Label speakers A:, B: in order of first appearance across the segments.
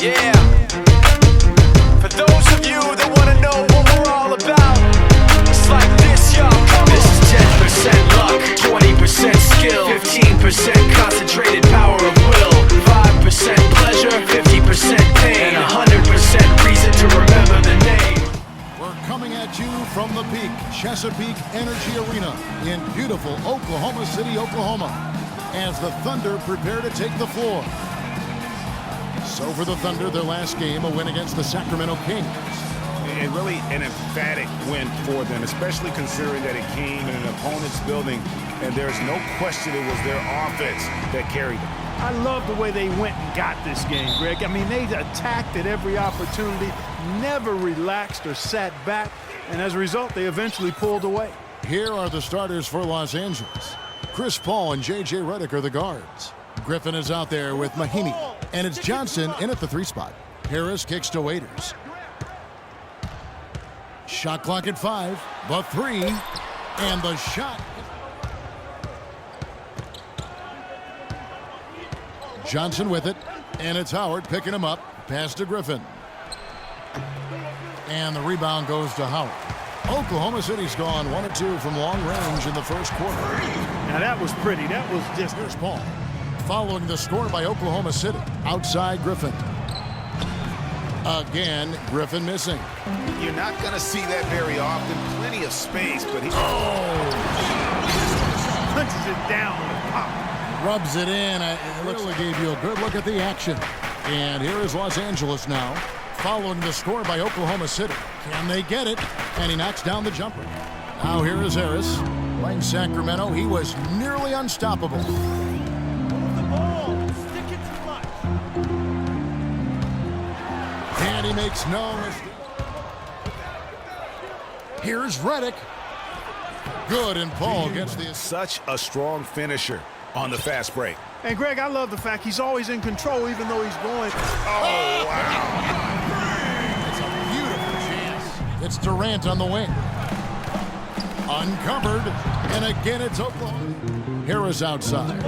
A: Yeah. For those of you that want to know what we're all about, it's like this, y'all. This is 10% luck, 20% skill, 15% concentrated power of will, 5% pleasure, 50% pain, and 100% reason to remember the name.
B: We're coming at you from the Peak Chesapeake Energy Arena in beautiful Oklahoma City, Oklahoma, as the Thunder prepare to take the floor. So for the Thunder, their last game, a win against the Sacramento Kings.
C: And really an emphatic win for them, especially considering that it came in an opponent's building, and there's no question it was their offense that carried them.
D: I love the way they went and got this game, Greg. I mean, they attacked at every opportunity, never relaxed or sat back, and as a result, they eventually pulled away.
B: Here are the starters for Los Angeles. Chris Paul and J.J. Redick are the guards. Griffin is out there with Mahinmi, and it's Johnson in at the 3 spot. Harris kicks to Waiters. Shot clock at 5, the 3, and the shot. Johnson with it, and it's Howard picking him up. Pass to Griffin. And the rebound goes to Howard. Oklahoma City's gone 1 of 2 from long range in the first quarter.
D: Now that was pretty. That was just...
B: Here's Paul. Following the score by Oklahoma City. Outside Griffin. Again, Griffin missing.
C: You're not going to see that very often. Plenty of space, but he...
D: punches it down with a pop.
B: Rubs it in. It looks like gave you a good look at the action. And here is Los Angeles now, following the score by Oklahoma City. Can they get it? And he knocks down the jumper. Now here is Harris. Playing Sacramento, he was nearly unstoppable. And he makes no mistake. Here's Redick. Good, and Paul gets the...
C: Such a strong finisher on the fast break.
D: And, Greg, I love the fact he's always in control even though he's going...
C: Oh, wow.
B: It's a beautiful chance. It's Durant on the wing. Uncovered, and again it's Oklahoma. Harris outside.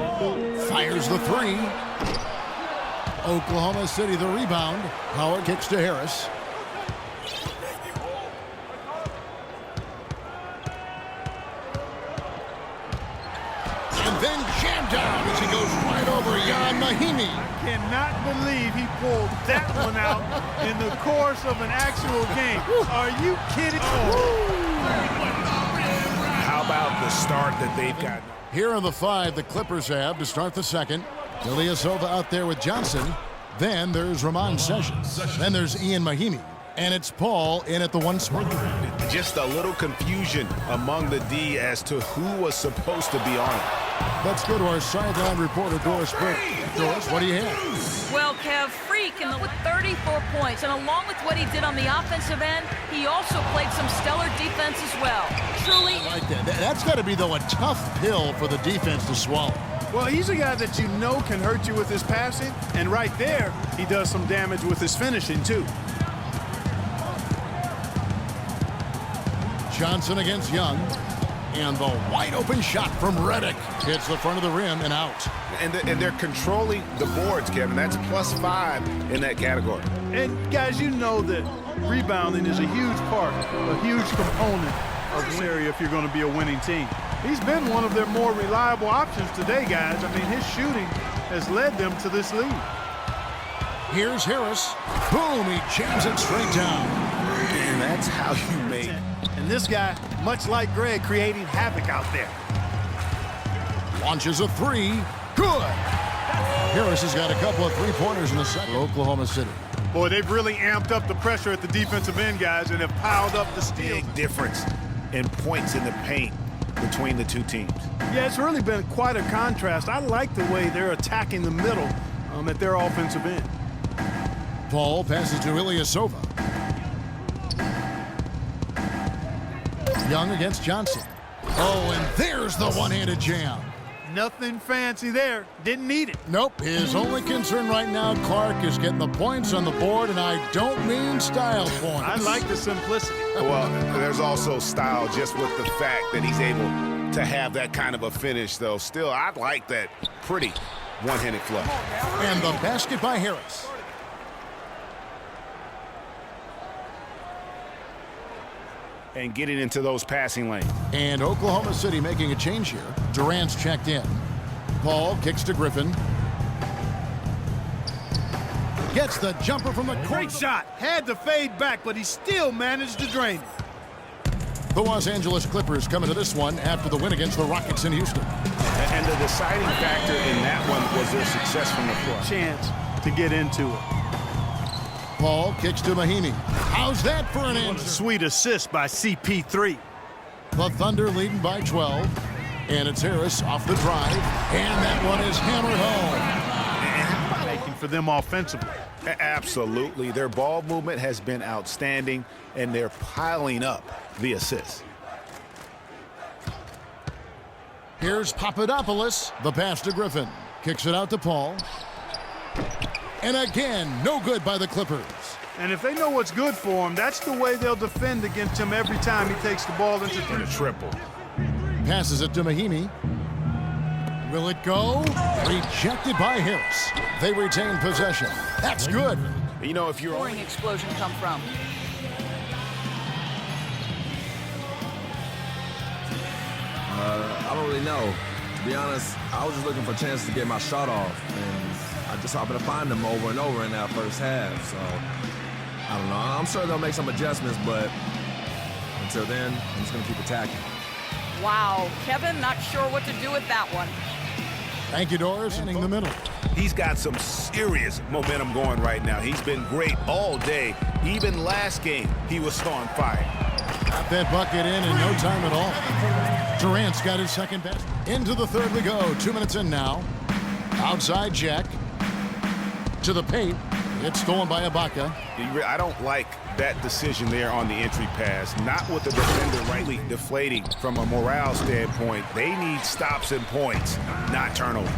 B: Fires the 3. Oklahoma City the rebound. Howard kicks to Harris. And then jammed down as he goes right over Mahinmi.
D: I cannot believe he pulled that one out in the course of an actual game. Are you kidding?
C: How about the start that they've got?
B: Here are the 5 the Clippers have to start the second. Ilyasova out there with Johnson. Then there's Ramon Sessions. Then there's Mahinmi. And it's Paul in at the 1 spot.
C: Just a little confusion among the D as to who was supposed to be on it.
B: Let's go to our sideline reporter, Doris Burke. Doris, what do you have?
E: Well, Kev, Freak with 34 points, and along with what he did on the offensive end, he also played some stellar defense as well. Truly...
B: I like that. That's got to be, though, a tough pill for the defense to swallow.
D: Well, he's a guy that you know can hurt you with his passing, and right there, he does some damage with his finishing, too.
B: Johnson against Young. And the wide-open shot from Redick hits the front of the rim and out.
C: And they're controlling the boards, Kevin. That's +5 in that category.
D: And, guys, you know that rebounding is a huge part, a huge component of this area if you're going to be a winning team. He's been one of their more reliable options today, guys. I mean, his shooting has led them to this lead.
B: Here's Harris. Boom, he jams it straight down.
C: And that's how you make...
D: And this guy, much like Greg, creating havoc out there.
B: Launches a 3. Good. Harris has got a couple of 3-pointers in the second. Oklahoma City.
D: Boy, they've really amped up the pressure at the defensive end, guys, and have piled up the steals.
C: Big difference in points in the paint between the 2 teams.
D: Yeah, it's really been quite a contrast. I like the way they're attacking the middle at their offensive end.
B: Paul passes to Ilyasova. Young against Johnson. Oh, and there's the one-handed jam.
D: Nothing fancy there. Didn't need it.
B: Nope. His only concern right now, Clark, is getting the points on the board, and I don't mean style points.
D: I like the simplicity.
C: Well, there's also style just with the fact that he's able to have that kind of a finish, though. Still, I like that pretty one-handed flush.
B: And the basket by Harris.
C: and getting into those passing lanes.
B: And Oklahoma City making a change here. Durant's checked in. Paul kicks to Griffin. Gets the jumper from the corner.
D: Great shot. Had to fade back, but he still managed to drain it.
B: The Los Angeles Clippers come into this one after the win against the Rockets in Houston.
C: And the deciding factor in that one was their success from the front.
D: Chance to get into it.
B: Paul kicks to Mahimi. How's that for an answer?
D: Sweet assist by CP3.
B: The Thunder leading by 12. And it's Harris off the drive. And that one is hammered home.
D: Making for them offensively.
C: Absolutely. Their ball movement has been outstanding, and they're piling up the assists.
B: Here's Papadopoulos. The pass to Griffin. Kicks it out to Paul. And again, no good by the Clippers.
D: And if they know what's good for him, that's the way they'll defend against him every time he takes the ball into
C: A triple.
B: Passes it to Mahimi. Will it go? Rejected by Harris. They retain possession. That's good.
C: You know, if you're
E: Scoring explosion come from.
F: I don't really know. To be honest, I was just looking for chances to get my shot off, and I just happened to find them over and over in that first half. So, I don't know. I'm sure they'll make some adjustments, but until then, I'm just going to keep attacking.
E: Wow, Kevin, not sure what to do with that one.
B: Thank you, Doris. In the middle.
C: He's got some serious momentum going right now. He's been great all day. Even last game, he was on fire.
B: Got that bucket in no time at all. Durant's got his second best. Into the third we go. 2 minutes in now. Outside Jack. To the paint. It's stolen by Ibaka.
C: I don't like that decision there on the entry pass. Not with the defender rightly deflating from a morale standpoint. They need stops and points, not turnover.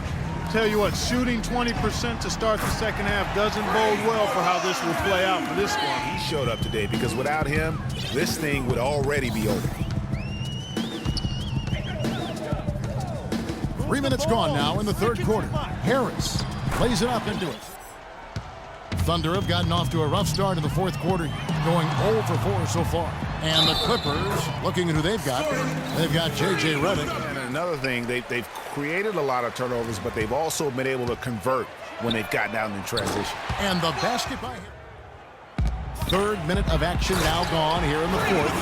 D: Tell you what, shooting 20% to start the second half doesn't bode well for how this will play out for this squad.
C: He showed up today because without him, this thing would already be over.
B: 3 minutes gone now in the third quarter. Harris plays it up into it. Thunder have gotten off to a rough start in the fourth quarter, going 0 for 4 so far. And the Clippers, looking at who they've got J.J. Redick.
C: And another thing, they've created a lot of turnovers, but they've also been able to convert when they've gotten out in transition.
B: And the basket by him. Third minute of action now gone here in the fourth.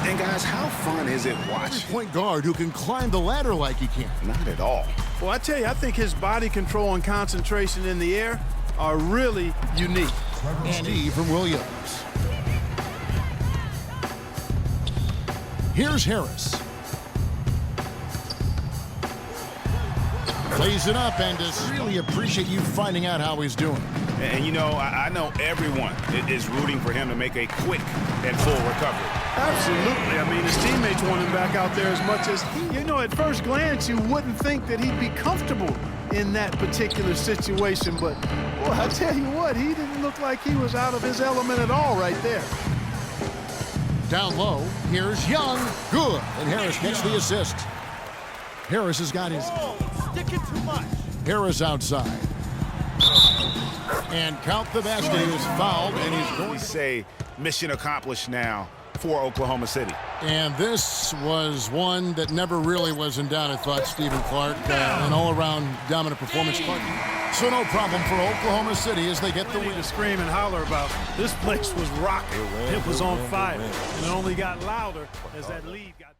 C: And guys, how fun is it watching?
B: Point guard who can climb the ladder like he can.
C: Not at all.
D: Well, I tell you, I think his body control and concentration in the air are really unique.
B: And E from Williams. Here's Harris. Plays it up and just really appreciate you finding out how he's doing.
C: And you know, I know everyone is rooting for him to make a quick and full recovery.
D: Absolutely. I mean, his teammates want him back out there as much as, you know, at first glance, you wouldn't think that he'd be comfortable in that particular situation. But, boy, I tell you what, he didn't look like he was out of his element at all right there.
B: Down low, here's Young. Good. And Harris gets the assist. Harris has got his...
D: Sticking too much.
B: Harris outside. And count the basket. He was fouled, and he's going
C: We
B: to
C: say mission accomplished now for Oklahoma City.
B: And this was one that never really was in doubt, I thought, Stephen Clark. An all-around dominant performance. So no problem for Oklahoma City as they get the win.
D: To scream and holler about. This place was rocking. It was on fire. And it only got louder as that lead got...